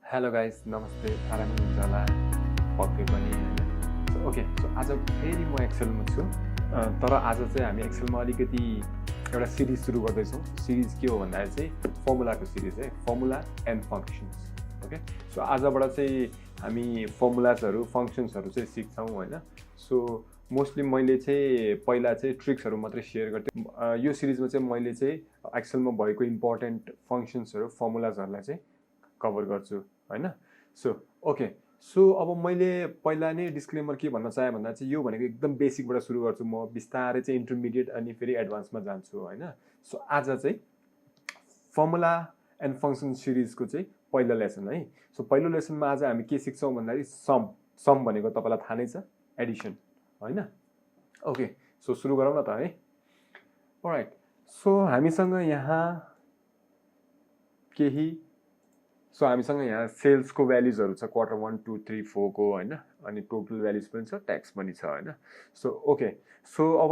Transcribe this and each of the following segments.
Hello guys, नमस्ते। आराम हुनुहुन्छ होला पक्कै पनि हैन। सो आज फेरि म एक्सेलमा छु। तर आज चाहिँ हामी एक्सेलमा अलिकति एउटा सिरिज सुरु गर्दैछौँ। सिरिज के हो भन्दाखेरि चाहिँ फर्मुलाको सिरिज है, formula and functions. Okay, so आजबाट चाहिँ हामी फर्मुलाजहरू फङ्सन्सहरू चाहिँ सिक्छौँ हैन। सो मोस्टली मैले चाहिँ पहिला चाहिँ ट्रिक्सहरू मात्रै सेयर गर्थेँ। यो सिरिजमा चाहिँ मैले चाहिँ एक्सेलमा भएको इम्पोर्टेन्ट फङ्सन्सहरू फर्मुलाजहरूलाई चाहिँ कभर गर्छु हैन। सो अब मैले पहिला नै डिस्क्लेमर के भन्न चाहे भन्दा चाहिँ यो भनेको एकदम बेसिकबाट सुरु गर्छु म, बिस्तारै चाहिँ इन्टरमिडिएट अनि फेरि एडभान्समा जान्छु हैन। सो आज चाहिँ फर्मुला एन्ड फङ्सन सिरिजको चाहिँ पहिलो लेसन है। सो पहिलो लेसनमा आज हामी के सिक्छौँ भन्दाखेरि सम भनेको तपाईँलाई थाहा नै छ, एडिसन हैन। ओके, सो सुरु गरौँ न त है। अलराइट, सो हामीसँग यहाँ सेल्सको भ्याल्युजहरू छ, क्वार्टर 1 2 3 4 को हैन, अनि टोटल भ्याल्युज पनि छ, ट्याक्स पनि छ हैन। सो ओके, सो अब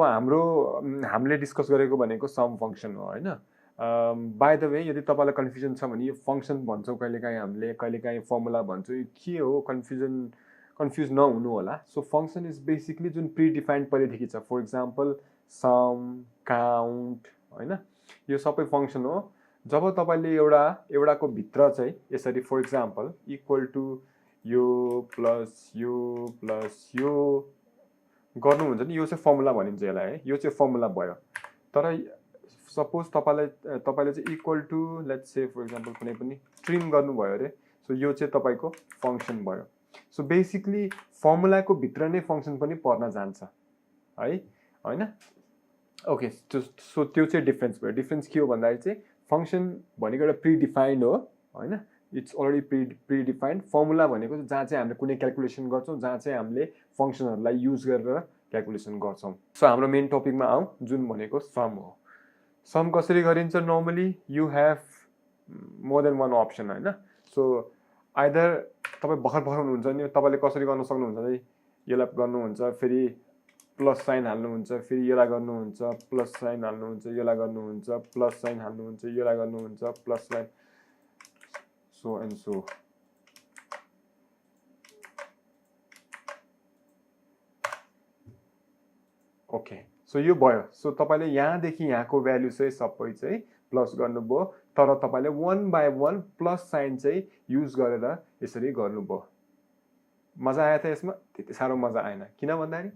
हामीले डिस्कस गरेको भनेको सम फङ्सन हो हैन। बाई द वे, यदि तपाईँलाई कन्फ्युजन छ भने यो फङ्सन भन्छौँ कहिलेकाहीँ हामीले, कहिलेकाहीँ फर्मुला भन्छौँ, यो के हो कन्फ्युज नहुनु होला। सो फङ्सन इज बेसिकली जुन प्रिडिफाइन्ड पहिलेदेखि छ, फर इक्जाम्पल सम, काउन्ट हैन, यो सबै फङ्सन हो। जब तपाईँले एउटाको भित्र चाहिँ यसरी फर इक्जाम्पल इक्वल टु यो प्लस यो गर्नुहुन्छ नि, यो चाहिँ फर्मुला भनिन्छ यसलाई है, यो चाहिँ फर्मुला भयो। तर सपोज तपाईँले चाहिँ equal to let's say for example कुनै पनि स्ट्रिङ गर्नुभयो अरे, सो यो चाहिँ तपाईँको फङ्सन भयो। सो बेसिकली फर्मुलाको भित्र नै फङ्सन पनि पर्न जान्छ है हैन। ओके, सो त्यो चाहिँ डिफ्रेन्स भयो। डिफ्रेन्स के हो भन्दाखेरि चाहिँ फङ्सन भनेको एउटा प्रिडिफाइन्ड हो हैन, इट्स अलरेडी प्रिडिफाइन्ड। फर्मुला भनेको जहाँ चाहिँ हामीले कुनै क्यालकुलेसन गर्छौँ, जहाँ चाहिँ हामीले फङ्सनहरूलाई युज गरेर क्यालकुलेसन गर्छौँ। सो हाम्रो मेन टपिकमा आउँ, जुन भनेको सम हो। सम कसरी गरिन्छ? Normally you have more than one option हैन। सो आइदर तपाईँ भर्खर हुनुहुन्छ नि, तपाईँले कसरी गर्न सक्नुहुन्छ भने यसलाई गर्नुहुन्छ, फेरि प्लस साइन हाल्नुहुन्छ, फेरि यसलाई गर्नुहुन्छ, प्लस साइन हाल्नुहुन्छ, यसलाई गर्नुहुन्छ, प्लस साइन हाल्नुहुन्छ, यसलाई गर्नुहुन्छ, plus sign, so and so. Okay, so यो भयो। सो तपाईँले यहाँदेखि यहाँको भ्यालु चाहिँ सबै चाहिँ प्लस गर्नुभयो, तर तपाईँले 1 बाई 1 प्लस साइन चाहिँ युज गरेर यसरी गर्नुभयो। मजा आयो त यसमा? त्यति साह्रो मजा आएन। किन भन्दाखेरि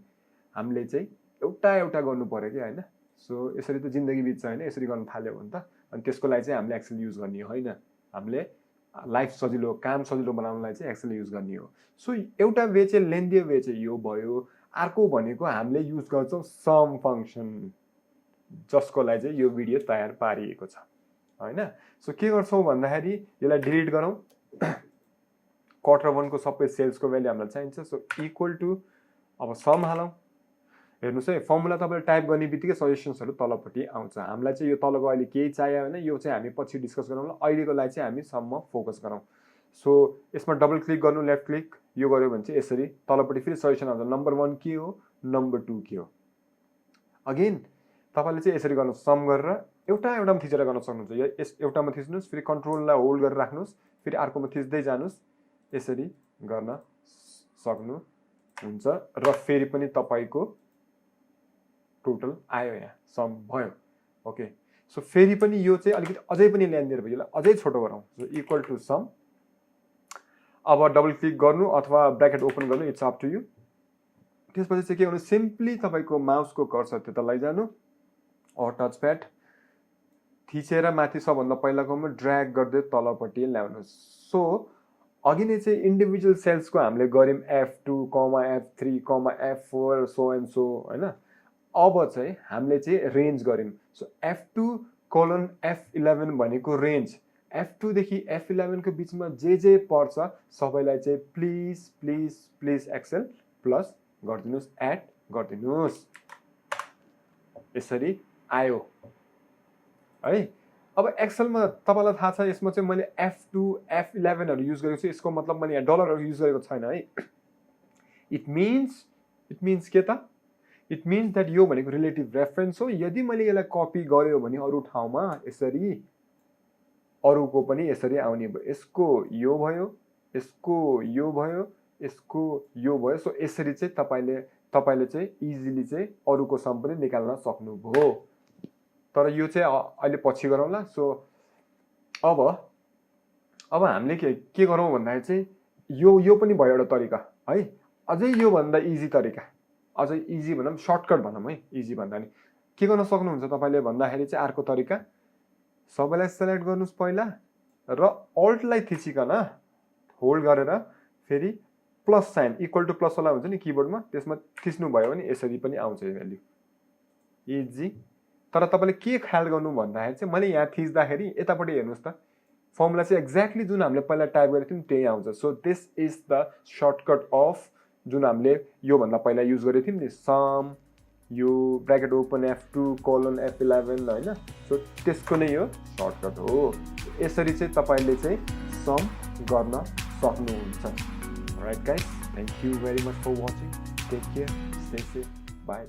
हामीले चाहिँ एउटा गर्नु पर्यो कि हैन। सो यसरी त जिन्दगी बित्छ हैन, यसरी गर्न थाल्यो भने त। अनि त्यसको लागि चाहिँ हामीले एक्सेल युज गर्ने होइन, हामीले लाइफ सजिलो, काम सजिलो बनाउनलाई चाहिँ एक्सेल युज गर्ने हो। सो एउटा वे चाहिँ लेन्दी वे चाहिँ यो भयो। अर्को भनेको हामीले युज गर्छौँ सम फङ्सन, जसको लागि चाहिँ यो भिडियो तयार पारिएको छ हैन। सो के गर्छौँ भन्दाखेरि यसलाई डिलिट गरौँ। क्वार्टर 1 को सबै सेल्सको भ्याल्यु हामीलाई चाहिन्छ। सो इक्वल टु अब सम हालौँ। हेर्नुहोस् है, फर्मुला तपाईँले टाइप गर्ने बित्तिकै सजेसन्सहरू तलपट्टि आउँछ। हामीलाई चाहिँ यो तलको अहिले केही चाहियो भने यो चाहिँ हामी पछि डिस्कस गरौँला। अहिलेको लागि चाहिँ हामी सममा फोकस गरौँ। सो यसमा डबल क्लिक गर्नु, लेफ्ट क्लिक, यो गऱ्यो भने चाहिँ यसरी तलपट्टि फेरि सजेसन आउँछ। नम्बर 1 के हो, नम्बर 2 के हो। अगेन तपाईँले चाहिँ यसरी गर्नु, सम गरेर एउटामा थिचेर गर्न सक्नुहुन्छ। यस एउटामा थिच्नुहोस्, फेरि कन्ट्रोललाई होल्ड गरेर राख्नुहोस्, फेरि अर्कोमा थिच्दै जानुहोस्, यसरी गर्न सक्नुहुन्छ। र फेरि पनि तपाईँको टोटल आयो, यहाँ सम भयो। ओके, सो फेरि पनि यो चाहिँ अलिकति अझै पनि ल्याइदिएर भयो, यसलाई अझै छोटो गरौँ। So equal to sum. अब डबल क्लिक गर्नु अथवा ब्र्याकेट ओपन गर्नु, इट्स अप टु यु। त्यसपछि चाहिँ के गर्नु, सिम्पली तपाईँको माउसको कर्सर त्यता लैजानु, अर टच प्याड थिचेर माथि सबभन्दा पहिलाकोमा ड्र्याग गर्दै तलपट्टि ल्याउनुहोस्। सो अघि नै चाहिँ इन्डिभिजुअल सेल्सको हामीले गऱ्यौँ F2, F3, F4, so and so हैन। अब चाहिँ हामीले चाहिँ रेन्ज गऱ्यौँ। सो F2 : F11 भनेको रेन्ज। F2 देखि F11 को बिचमा जे पर्छ सबैलाई चाहिँ please please please excel plus गरिदिनुहोस्, एड गरिदिनुहोस्। यसरी आयो है। अब एक्सेलमा तपाईँलाई थाहा छ, यसमा चाहिँ मैले F2 F11हरू युज गरेको छु। यसको मतलब मैले यहाँ डलरहरू युज गरेको छैन है। इट मिन्स के त? इट मिन्स द्याट यो भनेको रिलेटिभ रेफरेन्स हो। यदि मैले यसलाई कपी गर्यो भने अरू ठाउँमा यसरी अरूको पनि यसरी आउने भयो। यसको यो भयो, यसको यो भयो, यसको यो भयो। सो यसरी चाहिँ तपाईले चाहिँ इजिली चाहिँ अरुको सम पनि निकाल्न सक्नुभयो। तर यो चाहिँ अहिले पछि गरौँला। सो अब हामीले के गरौँ भन्दाखेरि चाहिँ यो पनि भयो एउटा तरिका है। अझै यो भन्दा इजी तरिका, अझै इजी भनौँ, सर्टकट भनौँ है। इजी भन्दा नि के गर्न सक्नुहुन्छ तपाईले भन्दाखेरि चाहिँ अर्को तरिका, सबैलाई सेलेक्ट गर्नुस् पहिला र अल्टलाई थिचिकन होल्ड गरेर फेरि plus sign equal to plus वाला हुन्छ नि किबोर्डमा, त्यसमा थिच्नु भयो भने यसरी पनि आउँछ भ्यालु। इजी। तर तपाईले के ख्याल गर्नु भन्दाखेरि चाहिँ मैले यहाँ थिच्दाखेरि यतापट्टि हेर्नुस् त, फर्मुला चाहिँ एक्ज्याक्टली जुन हामीले पहिला टाइप गरेको थियौँ त्यही आउँछ। So this is the shortcut of जुन हामीले यो भन्दा पहिला युज गरेको थियौँ नि, सम यो bracket open F2 colon F11 हैन। सो त्यसको नै यो सर्टकट हो। यसरी चाहिँ तपाईले चाहिँ सम गर्न सक्नुहुन्छ। Alright guys, thank you very much for watching. Take care, stay safe, bye.